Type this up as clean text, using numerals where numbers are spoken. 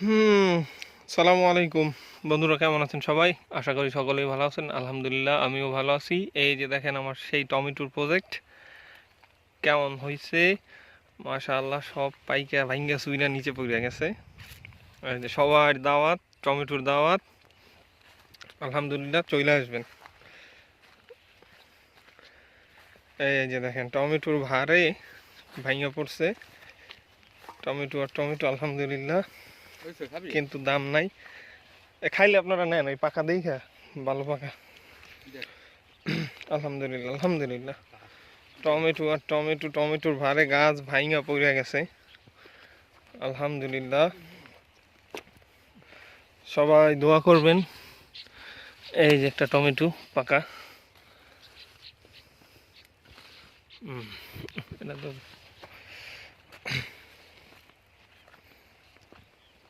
হুম সালামু আলাইকুম বন্ধুরা, কেমন আছেন সবাই? আশা করি সকলেই ভালো আছেন। আলহামদুলিল্লাহ, আমিও ভালো আছি। এই যে দেখেন আমার সেই টমেটোর প্রজেক্ট কেমন হয়েছে। মাশাআল্লাহ, সব পাইকা ভাঙ্গা চুইনা নিচে পড়ে গেছে। এই যে সবার দাওয়াত, টমেটোর দাওয়াত। আলহামদুলিল্লাহ, চলে আসবেন। এই যে দেখেন টমেটোর ভারে ভাঙ্গা পড়ছে। টমেটো আর টমেটো, আলহামদুলিল্লাহ, কিন্তু দাম নাই। খাইলে আপনারা নেন, ওই পাকা দেখা ভালো পাকা। আলহামদুলিল্লাহ আলহামদুলিল্লাহ, টমেটো আর টমেটো, টমেটোর ভারে গাছ ভাইঙা পড়ে গেছে। আলহামদুলিল্লাহ, সবাই দোয়া করবেন। এই যে একটা টমেটো পাকা। এটা তো